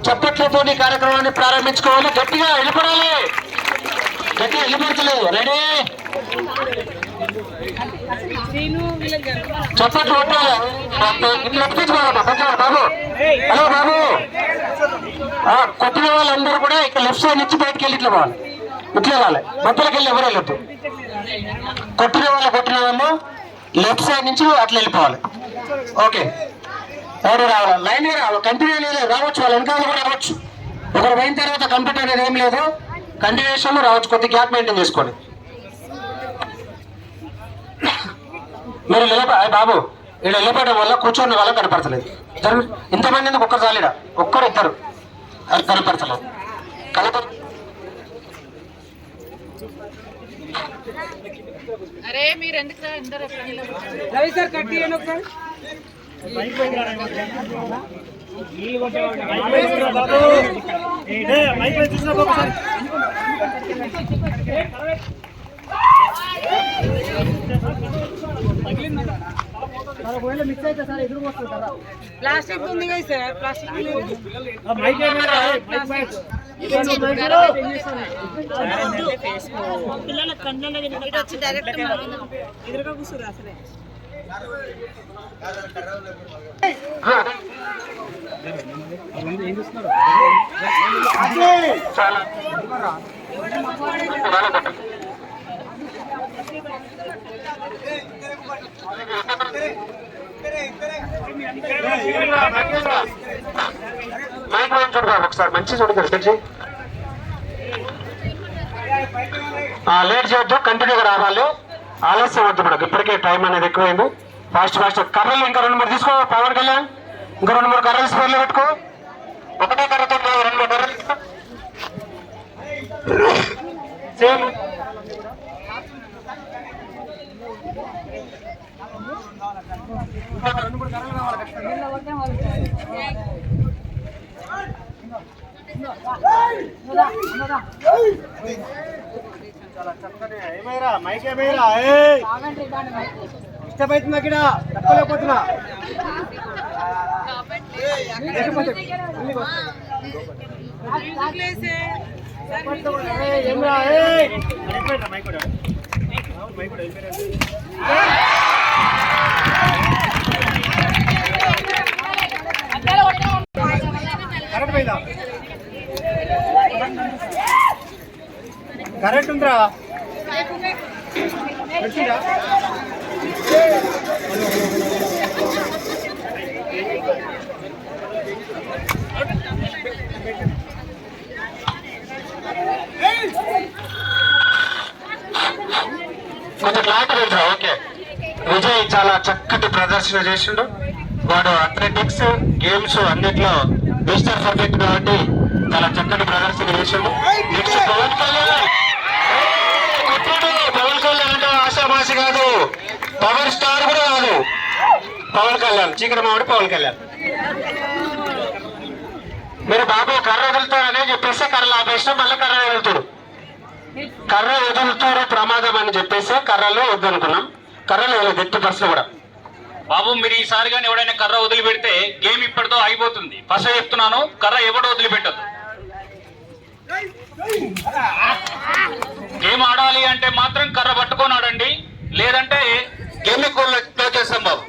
చప్పట్లతో ఈ కార్యక్రమాన్ని ప్రారంభించుకోవాలి. గట్టిగా వెళ్ళిపడాలి, గట్టిగా వెళ్ళిపడతలేదు. రెడీ, చప్పట్లు కొట్టాలి. బాబు, హలో బాబు, కొట్టిన వాళ్ళందరూ కూడా ఇక్కడ లెఫ్ట్ సైడ్ నుంచి బయటకు వెళ్ళి ఇట్లా పోవాలి, ఇట్లా వెళ్ళాలి. మధ్యలోకి వెళ్ళి ఎవరు వెళ్ళొద్దు. కొట్టిన వాళ్ళు లెఫ్ట్ సైడ్ నుంచి అట్లా వెళ్ళిపోవాలి. ఓకే, ఎవరు రావాలి, లైన్ రావాలి, కంటిన్యూ లేదు, రావచ్చు, వాళ్ళ వెనకాల కూడా రావచ్చు. ఒకరు పోయిన తర్వాత కంప్యూటర్ అనేది ఏం లేదు, కంటిన్యూషన్ రావచ్చు. కొద్ది గ్యాప్ మెయింటైన్ చేసుకోండి. మీరు బాబు ఇక్కడ వెళ్ళిపోవడం వల్ల కూర్చోని వాళ్ళ కనపడతలేదు. ఇంతమంది ఎందుకు ఒక్కరు చాలిడా, ఒక్కరు ఇద్దరు కనపడతలేదు. అరే మీరు ఎందుకు మిక్స్ అయితే సార్ ఎదురు వస్తుంది కదా. ప్లాస్టిక్ ఉంది కదా సార్, ప్లాస్టిక్ పిల్లల కళ్ళ వచ్చి డైరెక్ట్ ఎదురుగా కూర్చురు అసలే. ఒకసారి మంచి చూడగలరు, లేట్ చేయొద్దు, కంటిన్యూగా రావాలి, ఆలస్యం వద్దు. మనకు ఇప్పటికే టైం అనేది ఎక్కువైంది. ఫాస్ట్ కర్రలు ఇంకా 2-3 తీసుకో. పవన్ కళ్యాణ్ ఇంకా 2-3 కర్రలు స్పేర్లు పెట్టుకో. ఒకటే కర్రతో 2-3 కర్రలు తీసుకో. సేమ్ ఇష్టమైతుంది అక్కడ తప్పలేకపోతున్నా. కరెంట్ ఉందిరా, ఓకే. విజయ్ చాలా చక్కటి ప్రదర్శన చేసిండు. వాడు అథ్లెటిక్స్ గేమ్స్ అన్నిట్లో మిస్టర్ పర్ఫెక్ట్ కాబట్టి చాలా చక్కటి ప్రదర్శన చేసిండు. నెక్స్ట్ పవన్ కళ్యాణ్. పవన్ కళ్యాణ్ అంటే ఆశామాషి కాదు, పవర్ స్టార్ కూడా కాదు. పవన్ కళ్యాణ్ చీకటి మామిడి పవన్ కళ్యాణ్. మీరు బాబు కర్ర వదులుతారనే చెప్పేసి కర్రలు ఆపేసినా మళ్ళీ కర్ర వదులుతాడు. కర్ర వదులుతారు ప్రమాదం అని చెప్పేసి కర్రలో వద్దనుకున్నాం. కర్రలు ఎట్టి బస్సులు కూడా. బాబు మీరు ఈసారి కానీ ఎవడైనా కర్ర వదిలిపెడితే గేమ్ ఇప్పటితో ఆగిపోతుంది. ఫస్ట్ చెప్తున్నాను, కర్ర ఎవడో వదిలిపెట్టదు. గేమ్ ఆడాలి అంటే మాత్రం కర్ర పట్టుకొని ఆడండి, లేదంటే గేమ్ క్లోజ్ చేస్తాం బాబు.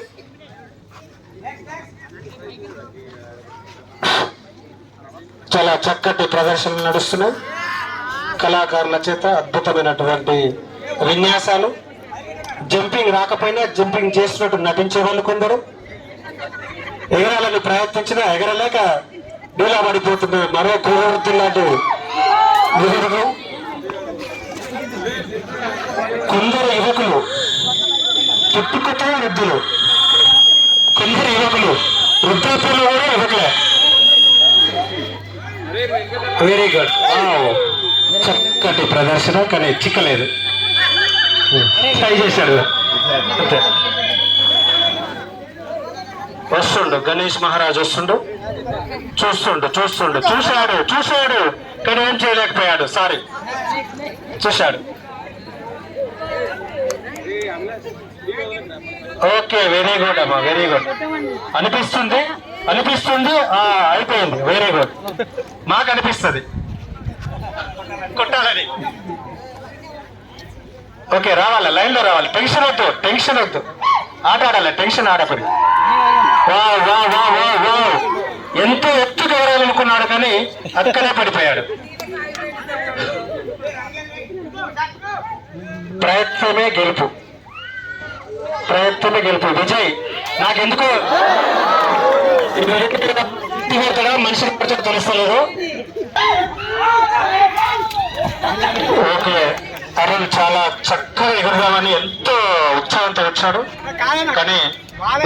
చాలా చక్కటి ప్రదర్శనలు నడుస్తున్నాయి. కళాకారుల చేత అద్భుతమైనటువంటి విన్యాసాలు. జంపింగ్ రాకపోయినా జంపింగ్ చేసినట్టు నటించే వాళ్ళు కొందరు. ఎగరాలని ప్రయత్నించినా ఎగరలేక డీలా పడిపోతున్న మరో కుర్రవృత్తి లాంటి కొందరు యువకులు, పుట్టుకతో వృద్ధులు, కొందరు యువకులు వృద్ధాప్యంలో కూడా యువకులే. వెరీ గుడ్, చక్కటి ప్రదర్శన, కానీ చిక్కలేదు. ట్రై చేశాడు అంతే. వస్తుండు గణేష్ మహారాజ్, వస్తుండు, చూశాడు కానీ ఏం చేయలేకపోయాడు. సారీ, చూశాడు. ఓకే, వెరీ గుడ్ అమ్మా, వెరీ గుడ్. అనిపిస్తుంది అయిపోయింది, వెరీ గుడ్. మాకు అనిపిస్తుంది కొట్టాలని. ఓకే, రావాలి, లైన్ లో రావాలి. టెన్షన్ వద్దు, ఆట ఆడాలి, టెన్షన్ ఆడపడి. ఎంతో ఎత్తుకు ఎవరాలనుకున్నాడు కానీ అక్కడే పడిపోయాడు. ప్రయత్నమే గెలుపు. విజయ్ నాకెందుకు మనిషి తెలుస్తలేదు. ఓకే, అరుణ్ చాలా చక్కగా ఎగురుదామని ఎంతో ఉత్సాహంతో వచ్చాడు, కానీ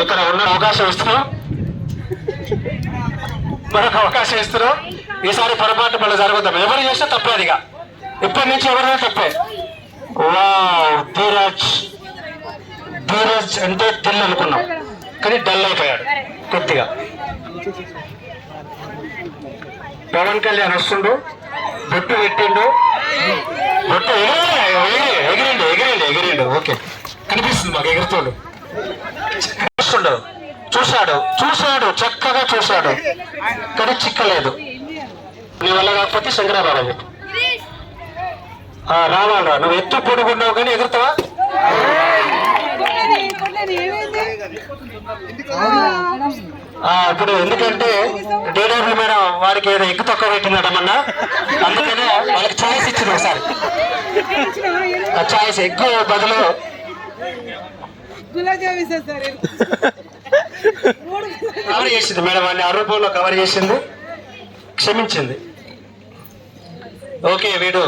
ఇక్కడ ఉన్న అవకాశం ఇస్తున్నాం, మరొక అవకాశం ఇస్తున్నాం. ఈసారి పొరపాటు మళ్ళీ జరుగుతాం. ఎవరు చేస్తే తప్పే, అదిగా ఇప్పటి నుంచి ఎవరైనా తప్పే. ధీరజ్ అంటే దిల్ అనుకున్నాం, కానీ డల్ అయిపోయాడు కొద్దిగా. పవన్ కళ్యాణ్ వస్తుండు, బొట్టు పెట్టిండు, బొట్టు ఎగిరిండు. ఓకే, కనిపిస్తుంది మాకు, ఎగురుతుండు. చూశాడు, చక్కగా చూశాడు, కానీ చిక్కలేదు. నీ వల్ల కాకపోతే శంకరాబాబు చెప్పు. రావాలరా, నువ్వు ఎత్తు పొడుగున్నావు కానీ ఎగురుతావా? ఇప్పుడు ఎందుకంటే డేడబ్ల్యూ మేడం వారికి ఏదో ఎగ్గు తక్కువ పెట్టిందటమన్నా, అందుకనే వాళ్ళకి ఛాయిస్ ఇచ్చింది. ఒకసారి ఛాయిస్ ఎగ్గు బదులు కవర్ చేసింది మేడం, వాడిని అరూపంలో కవర్ చేసింది, క్షమించింది. ఓకే, వీడు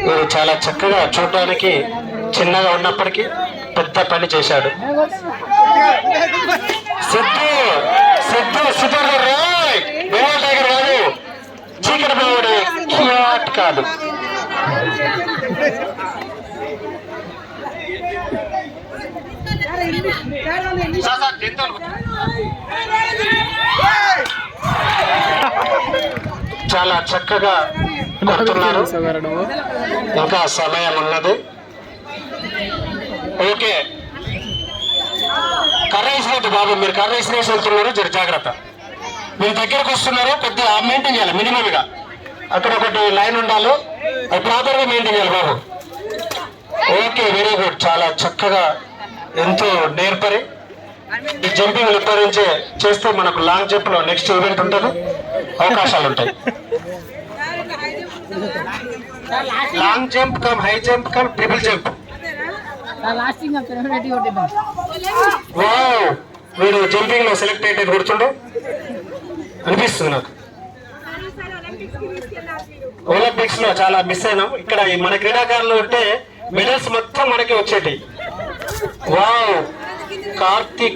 వీడు చాలా చక్కగా చూడడానికి చిన్నగా ఉన్నప్పటికీ పెద్ద పని చేశాడు. సిద్ధు టైగర్ కాదు, చీకటి బావుడి క్యాట్ కాదు. చాలా చక్కగా కొడుతున్నారు, ఇంకా సమయం ఉన్నది. ఓకే, కర్ర వేసినట్టు బాబు, మీరు కర్ర వేసినేసి వెళ్తున్నారు, జర జాగ్రత్త. మీరు దగ్గరకు వస్తున్నారు, కొద్దిగా మెయింటైన్ చేయాలి. మినిమంగా అక్కడ ఒకటి లైన్ ఉండాలి, అది ప్రాపర్గా మెయింటైన్ చేయాలి బాబు. ఓకే, వెరీ గుడ్, చాలా చక్కగా, ఎంతో నేర్పరి. ఈ జంపింగ్ ఇప్పటి నుంచే చేస్తే మనకు లాంగ్ జంప్ లో నెక్స్ట్ ఈవెంట్ ఉంటుంది, అవకాశాలు ఉంటాయి. Long jump come high jump come triple jump. వీడు జంపింగ్ లో సెలెక్ట్ అయితే గుర్తుండే అనిపిస్తుంది నాకు. ఒలింపిక్స్ లో చాలా మిస్ అయినాం. ఇక్కడ మన క్రీడాకారులు ఉంటే మెడల్స్ మొత్తం మనకి వచ్చేటి. వావ్,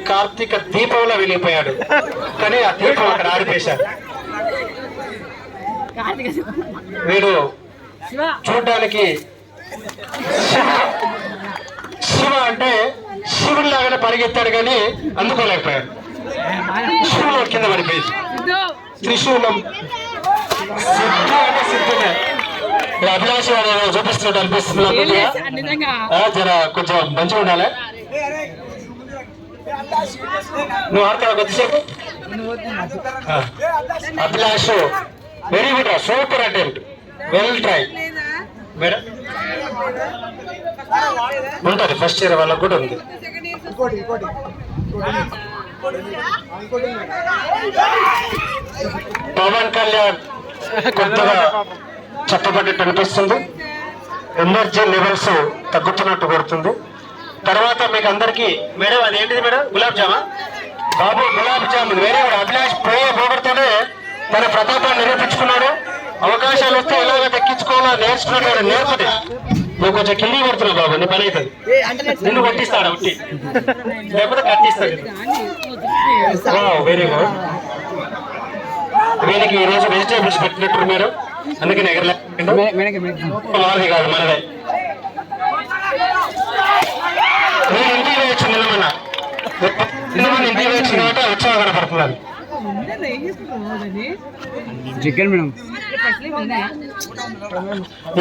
కార్తీక దీపంలో వెళ్ళిపోయాడు, కానీ ఆ దీపం అక్కడ ఆడిపేశాడు. వీడు చూడ్డానికి శివ అంటే శివుడిలాగానే పరిగెత్తాడు, కానీ అందుకోలేకపోయాడు. శివుడు కింద పడిపోయింది. త్రిశూలం సిద్ధునే అభిలాష చూపిస్తున్నట్టు అనిపిస్తుంది. జర కొంచెం మంచిగా ఉండాలి. నువ్వు ఆడతావు కొద్దిసేపు. Abhilash very good, super attempt, well try madam. ఉంటుంది, ఫస్ట్ ఇయర్ వాళ్ళకు కూడా ఉంది. పవన్ కళ్యాణ్ కొత్తగా చెప్పబడ్డట్టు అనిపిస్తుంది. ఎనర్జీ లెవెల్స్ తగ్గుతున్నట్టు కొడుతుంది. తర్వాత మీకు అందరికీ మేడం, అదేంటిది మేడం? గులాబ్ జామా బాబు, గులాబ్ జామున్. వేరే అభిలాష్ పోగొడుతూనే తన ప్రతాపాన్ని నిరూపించుకున్నాడు. అవకాశాలు వస్తే ఎలాగ దక్కించుకోవాలో నేర్చుకున్నాడు. నేర్పది నువ్వు కొంచెం కింది కొడుతున్నావు బాబు, నీ పని అవుతుంది. నిన్ను కొట్టిస్తాడు ఉట్టి, లేకపోతే కట్టిస్తాడు. Very good. వీరికి ఈ రోజు వెజిటేబుల్స్ పెట్టినట్టు మీరు, అందుకని ఎగరలేదు కాదు మనదే. నేను ఇంటికి వేయచ్చు నిలమన్నా, ఇంటికి వేయచ్చు కాబట్టి ఉత్సాహం కనపడుతున్నాను. చికెన్ మేడం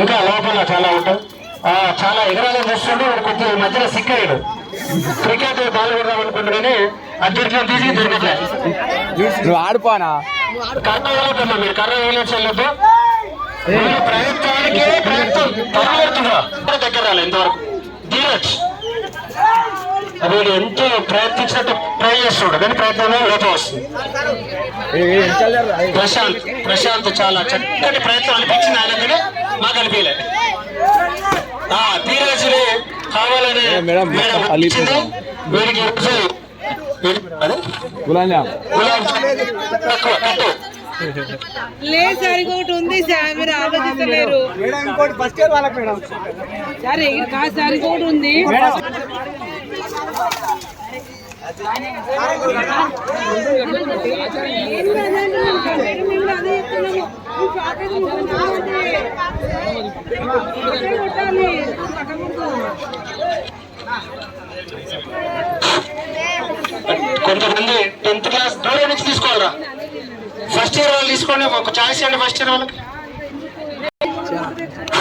ఇంకా లోపల చాలా ఉంటాయి. చాలా ఎగరాలని చూస్తుంటే వాడు కొద్దిగా మధ్యలో సిక్కయ్యాడు. క్రికెట్ బాల్ కొడదాం అనుకుంటున్నానే అద్దెట్లో తీసి దొరకట్లేదు. నువ్వు ఆడిపోనా కర్ర వదలొద్దమ్మా, మీరు కర్ర వదిలేసి వెళ్ళొద్దు. మీరు ప్రయత్నానికి ప్రయత్నం పరుగెడుతున్నా దగ్గర రాలే ఇంతవరకు. ధీరజ్ వీడు ఎంతో ప్రయత్నించినట్టు ట్రై చేస్తున్నాడు కానీ ప్రయత్నంలో లోపం వస్తుంది. ప్రశాంత్ చాలా చక్కటి ప్రయత్నం అనిపించింది ఆయన, కానీ మాకు అనిపించలే. ధీరజ్ కావాలని మేడం ఇచ్చింది వీడికి. తక్కువ కట్టు లేదు సార్, ఇంకొకటి ఉంది సార్, మీరు ఆలోచించలేరు ఇంకోటి ఫస్ట్ ఇయర్ వాళ్ళకి మేడం. సార్. కాదు సార్, ఇంకొకటి ఉంది. కొంతమంది 10th క్లాస్ దూరం నుంచి తీసుకోవాలరా. ఫస్ట్ ఇయర్ వాళ్ళు తీసుకోండి, ఒక ఛాయిస్ ఇవ్వండి ఫస్ట్ ఇయర్ వాళ్ళకి.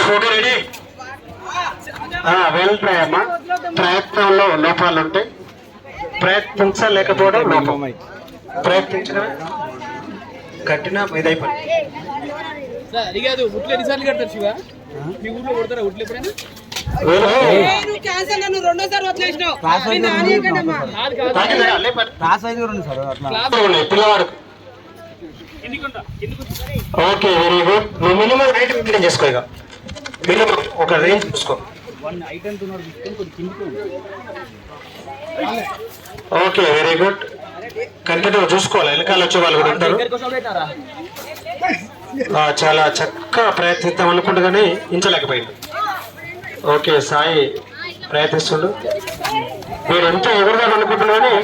Photo ready. వెల్ ట్రై అమ్మా. ప్రయత్నంలో లోపాలు ఉంటాయి, ప్రయత్నించలేకపోవడం లోపం. ప్రయత్నించిన కట్టిన ఇదైపోయింది. రెండోసారి వచ్చేసినావు పిల్లవాడు. Okay, very good. నువ్వు మినిమం రేట్ మెయింటైన్ చేసుకో. ఇక మినిమం ఒక రేంజ్ చూసుకో. Okay, very good. కంటిన్యూ చూసుకోవాలి, వెనకాల వచ్చే వాళ్ళు కూడా ఉంటారు. చాలా చక్కగా ప్రయత్నిద్దాం అనుకుంటూ కానీ ఇంచలేకపోయింది. ఓకే, సాయి ప్రయత్నిస్తుండు. మీరు ఎంతో ఎగురుదాం అనుకుంటున్నా కానీ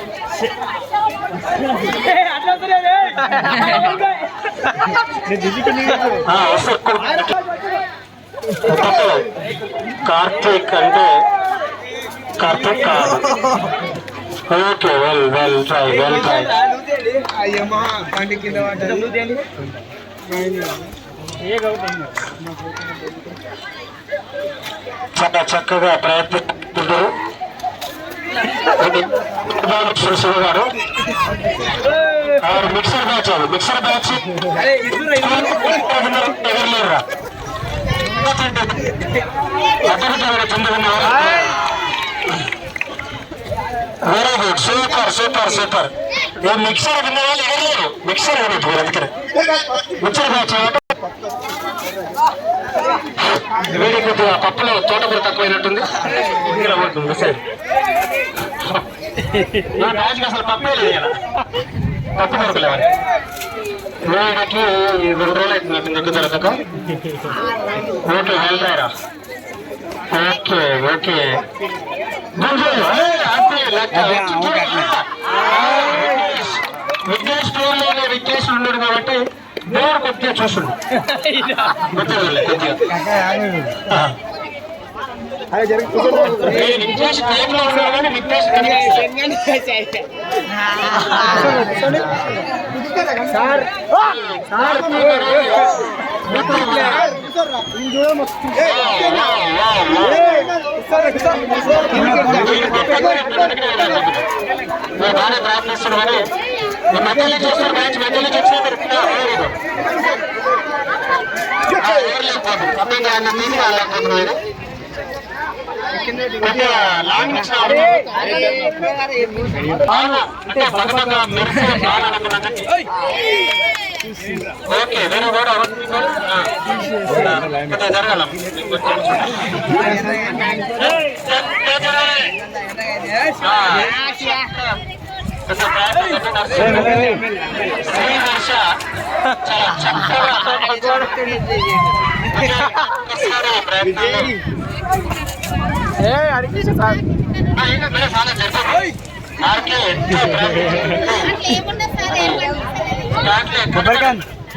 కార్తీక్ అంటే కార్తీక్ కాదు. Okay, well try. చాలా చక్కగా ప్రయత్నిస్తున్నారు గారు. మిక్సర్ బ్యాచ్ ఎగరలేరురా. Very good, super. ఏ మిక్సర్ విన్న వాళ్ళు ఎగరలేరు. మిక్సర్ ఎగరలేదు అందుకని మిక్సర్ బ్యాచ్. వేడి కొద్దిగా పప్పులో తోటకూర తక్కువైనట్టుంది. బ్యాచ్కి అసలు పప్పే లేదు కదా, పప్పు దొరకలేవని. వేడికి 2 రోజులు అవుతుంది దగ్గర దొరకక. ఓకే, వెళ్తారా. ఓకే. విఘ్నేష్ టూర్లో విఘ్నేష్ ఉన్నాడు కాబట్టి దేవుడు కొద్దిగా చూస్తుండు. విఘ్నేష్ టైంలో ఉన్నాడు కానీ విఘ్నేష్ బాగానే ప్రయత్నిస్తున్నాడు కానీ మధ్యలో చూస్తున్నారు. మ్యాచ్ మధ్యలో చూసినా ఓకే, నేను కూడా జరగాల. శ్రీహర్ష చాలా చక్కగా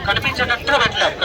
కనిపించేటట్టు పెట్టలేదు.